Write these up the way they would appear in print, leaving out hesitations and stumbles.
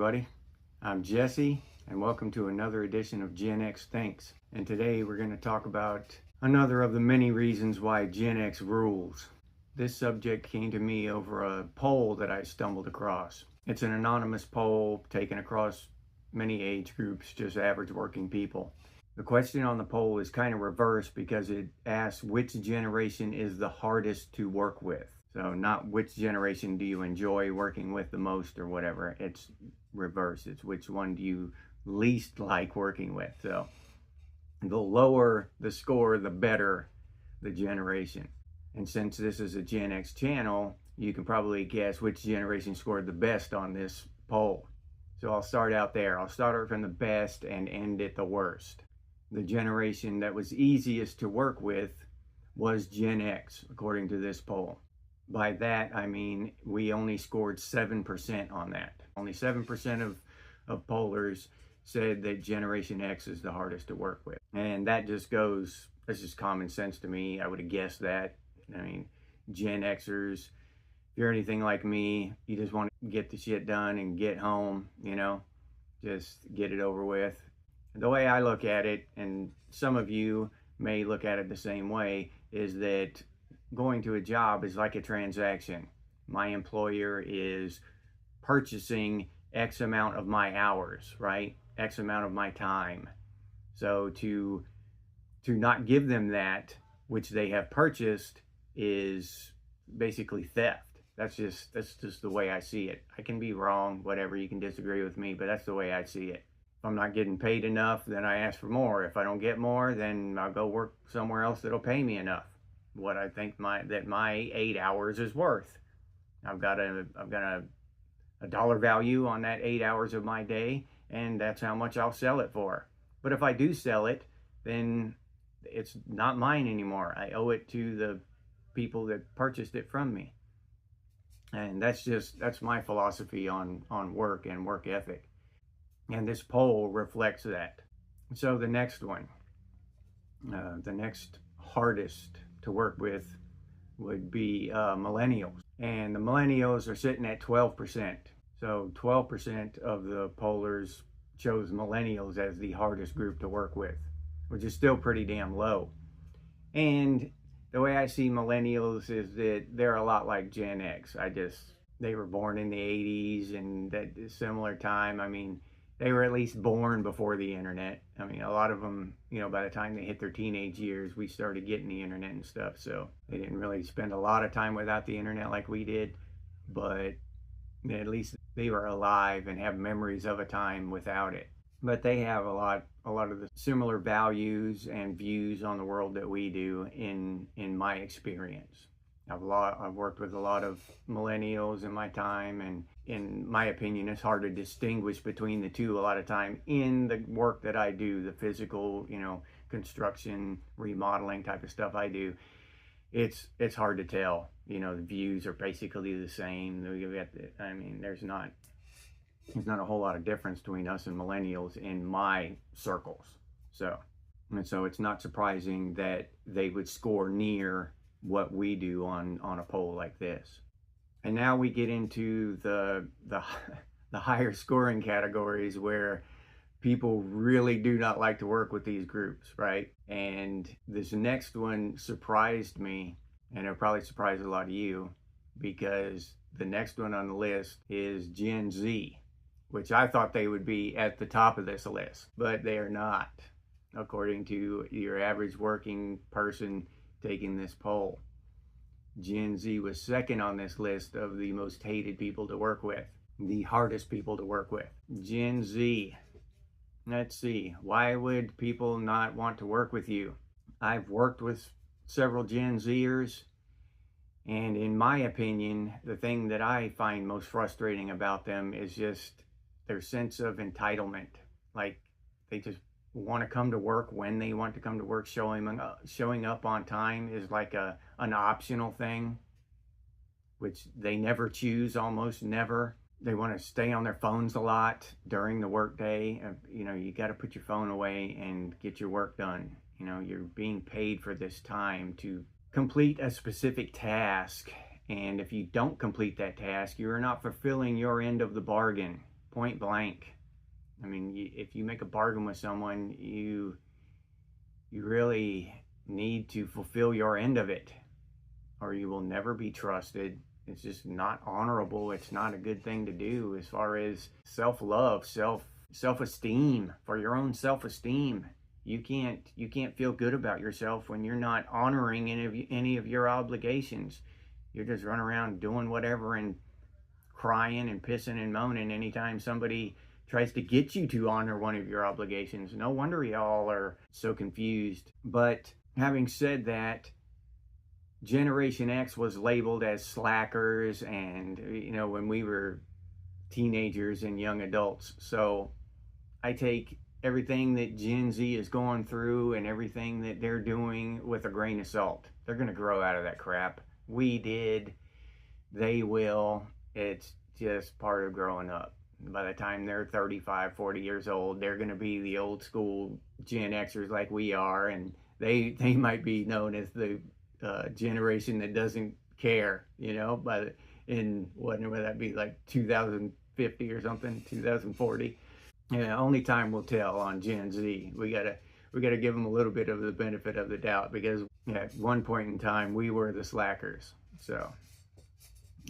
everybody. I'm Jesse, and welcome to another edition of Gen X Thinks. And today we're going to talk about another of the many reasons why Gen X rules. This subject came to me over a poll that I stumbled across. It's an anonymous poll taken across many age groups, just average working people. The question on the poll is kind of reversed because it asks which generation is the hardest to work with. So not which generation do you enjoy working with the most or whatever. It's reverse. It's which one do you least like working with. So the lower the score, the better the generation. And since this is a Gen X channel, you can probably guess which generation scored the best on this poll. So I'll start out there. I'll start from the best and end at the worst. The generation that was easiest to work with was Gen X, according to this poll. By that, I mean we only scored 7% on that. Only 7% of pollers said that Generation X is the hardest to work with. And that just goes, that's just common sense to me. I would have guessed that. I mean, Gen Xers, if you're anything like me, you just want to get the shit done and get home, you know, just get it over with. The way I look at it, and some of you may look at it the same way, is that going to a job is like a transaction. My employer is purchasing X amount of my hours, right? X amount of my time. So to not give them that which they have purchased is basically theft. That's just the way I see it. I can be wrong, whatever, you can disagree with me, but that's the way I see it. If I'm not getting paid enough, then I ask for more. If I don't get more, then I'll go work somewhere else that'll pay me enough. What I think my 8 hours is worth. I've got a dollar value on that 8 hours of my day, and that's how much I'll sell it for. But if I do sell it, then it's not mine anymore. I owe it to the people that purchased it from me. And that's my philosophy on work and work ethic. And this poll reflects that. So the next one, the next hardest to work with would be millennials. And the millennials are sitting at 12%. So 12% of the pollers chose millennials as the hardest group to work with, which is still pretty damn low. And the way I see millennials is that they're a lot like Gen X. They were born in the 80s and that similar time. I mean, they were at least born before the internet. I mean, a lot of them, you know, by the time they hit their teenage years, we started getting the internet and stuff. So they didn't really spend a lot of time without the internet like we did, but at least they were alive and have memories of a time without it. But they have a lot of the similar values and views on the world that we do in my experience. I've worked with a lot of millennials in my time, and in my opinion, it's hard to distinguish between the two a lot of time in the work that I do, the physical, you know, construction, remodeling type of stuff I do. It's hard to tell. You know, the views are basically the same. I mean, there's not a whole lot of difference between us and millennials in my circles. So it's not surprising that they would score near what we do on a poll like this. And now we get into the higher scoring categories where people really do not like to work with these groups, right? And this next one surprised me, and it'll probably surprise a lot of you, because the next one on the list is Gen Z, which I thought they would be at the top of this list, but they are not, according to your average working person taking this poll. Gen Z was second on this list of the most hated people to work with, the hardest people to work with. Gen Z. Let's see, why would people not want to work with you? I've worked with several Gen Zers, and in my opinion, the thing that I find most frustrating about them is just their sense of entitlement. Like, they just want to come to work when they want to come to work. Showing up on time is like an optional thing, which they never choose, almost never. They want to stay on their phones a lot during the workday. You know, you got to put your phone away and get your work done. You know, you're being paid for this time to complete a specific task, and if you don't complete that task, you're not fulfilling your end of the bargain. point blank. I mean, if you make a bargain with someone, you really need to fulfill your end of it, or you will never be trusted. It's just not honorable. It's not a good thing to do as far as self-love, self-esteem, for your own self-esteem. You can't feel good about yourself when you're not honoring any of your obligations. You're just running around doing whatever and crying and pissing and moaning anytime somebody tries to get you to honor one of your obligations. No wonder y'all are so confused. But having said that, Generation X was labeled as slackers, and when we were teenagers and young adults. So I take everything that Gen Z is going through and everything that they're doing with a grain of salt. They're going to grow out of that crap. We did. They will. It's just part of growing up. By the time they're 35, 40 years old, they're going to be the old school Gen Xers like we are, and they might be known as the generation that doesn't care, but what would that be, like 2050 or something, 2040? Yeah, only time will tell on Gen Z. We gotta give them a little bit of the benefit of the doubt, because at one point in time we were the slackers. So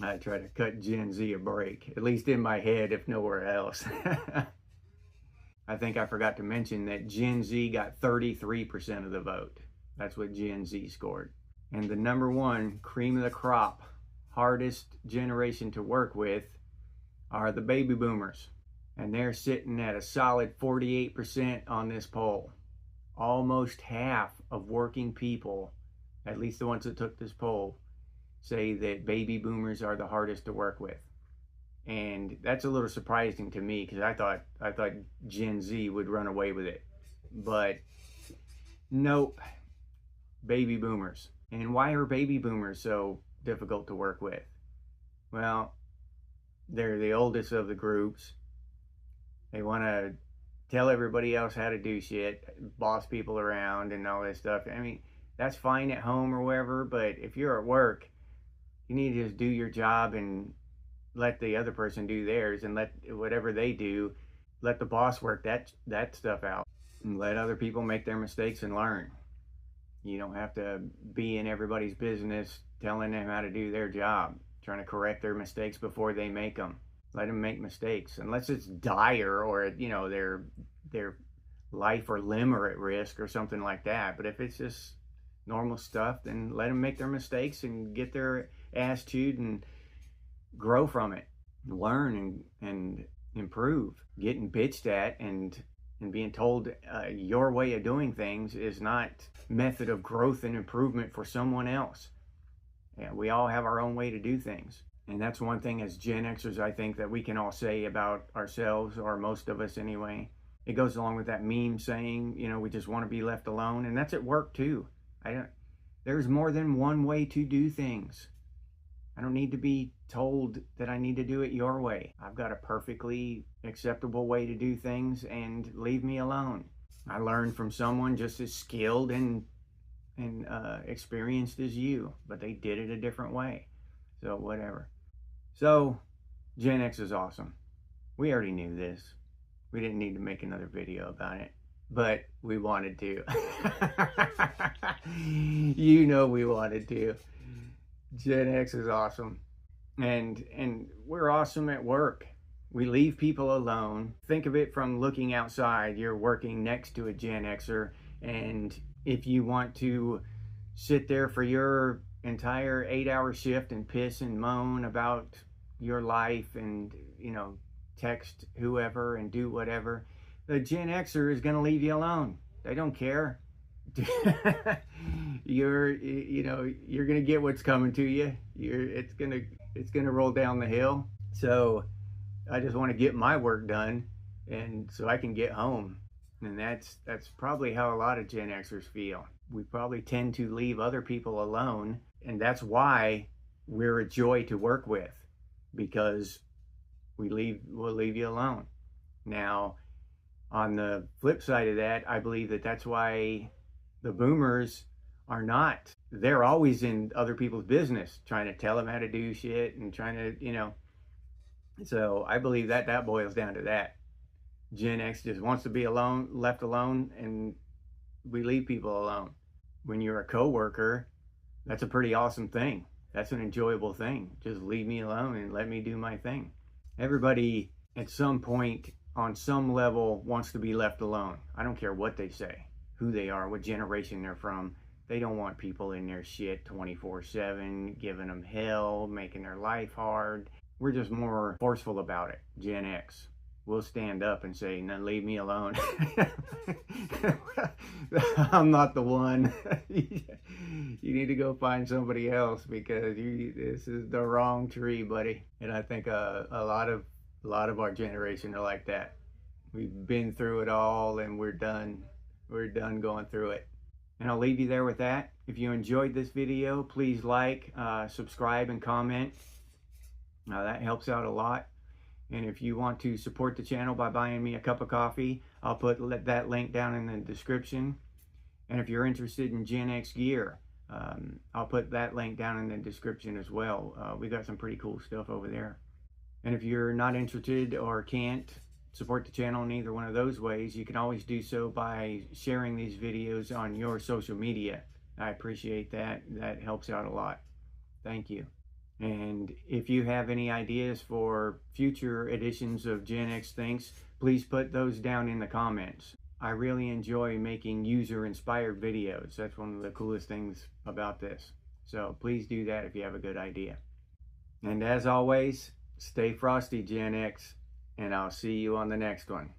I try to cut Gen Z a break, at least in my head, if nowhere else. I think I forgot to mention that Gen Z got 33% of the vote. That's what Gen Z scored. And the number one cream of the crop, hardest generation to work with, are the baby boomers. And they're sitting at a solid 48% on this poll. Almost half of working people, at least the ones that took this poll, say that baby boomers are the hardest to work with. And that's a little surprising to me, because I thought Gen Z would run away with it. But nope, baby boomers. And why are baby boomers so difficult to work with? Well, they're the oldest of the groups. They want to tell everybody else how to do shit, boss people around and all this stuff. I mean, that's fine at home or wherever, but if you're at work, you need to just do your job and let the other person do theirs, and let whatever they do, let the boss work that stuff out, and let other people make their mistakes and learn. You don't have to be in everybody's business telling them how to do their job, trying to correct their mistakes before they make them. Let them make mistakes, unless it's dire or their life or limb are at risk or something like that. But if it's just normal stuff, then let them make their mistakes and get their ass chewed and grow from it, learn and improve. Getting bitched at and being told your way of doing things is not method of growth and improvement for someone else. Yeah, we all have our own way to do things. And that's one thing as Gen Xers, I think, that we can all say about ourselves, or most of us anyway. It goes along with that meme saying, we just want to be left alone. And that's at work too. There's more than one way to do things. I don't need to be told that I need to do it your way. I've got a perfectly acceptable way to do things, and leave me alone. I learned from someone just as skilled and experienced as you, but they did it a different way. So whatever. So Gen X is awesome. We already knew this. We didn't need to make another video about it, but we wanted to. We wanted to. Gen X is awesome. And we're awesome at work. We leave people alone. Think of it from looking outside. You're working next to a Gen Xer, and if you want to sit there for your entire 8-hour shift and piss and moan about your life and text whoever and do whatever, the Gen Xer is going to leave you alone. They don't care. You're going to get what's coming to you. It's going to roll down the hill. So I just want to get my work done, and so I can get home. And that's probably how a lot of Gen Xers feel. We probably tend to leave other people alone, and that's why we're a joy to work with, because we'll leave you alone. Now, on the flip side of that, I believe that that's why the boomers are not. They're always in other people's business, trying to tell them how to do shit and trying to, So I believe that that boils down to that. Gen X just wants to be alone, left alone, and we leave people alone. When you're a coworker, that's a pretty awesome thing. That's an enjoyable thing. Just leave me alone and let me do my thing. Everybody at some point on some level wants to be left alone. I don't care what they say, who they are, what generation they're from. They don't want people in their shit 24/7, giving them hell, making their life hard. We're just more forceful about it. Gen X. We'll stand up and say, no, leave me alone. I'm not the one. You need to go find somebody else because this is the wrong tree, buddy. And I think a lot of our generation are like that. We've been through it all and we're done. We're done going through it. And I'll leave you there with that. If you enjoyed this video, please like, subscribe, and comment. That helps out a lot. And if you want to support the channel by buying me a cup of coffee, I'll put that link down in the description. And if you're interested in Gen X gear, I'll put that link down in the description as well. We got some pretty cool stuff over there. And if you're not interested or can't support the channel in either one of those ways, you can always do so by sharing these videos on your social media. I appreciate that. That helps out a lot. Thank you. And if you have any ideas for future editions of Gen X Thinks, please put those down in the comments. I really enjoy making user-inspired videos. That's one of the coolest things about this. So please do that if you have a good idea. And as always, stay frosty, Gen X, and I'll see you on the next one.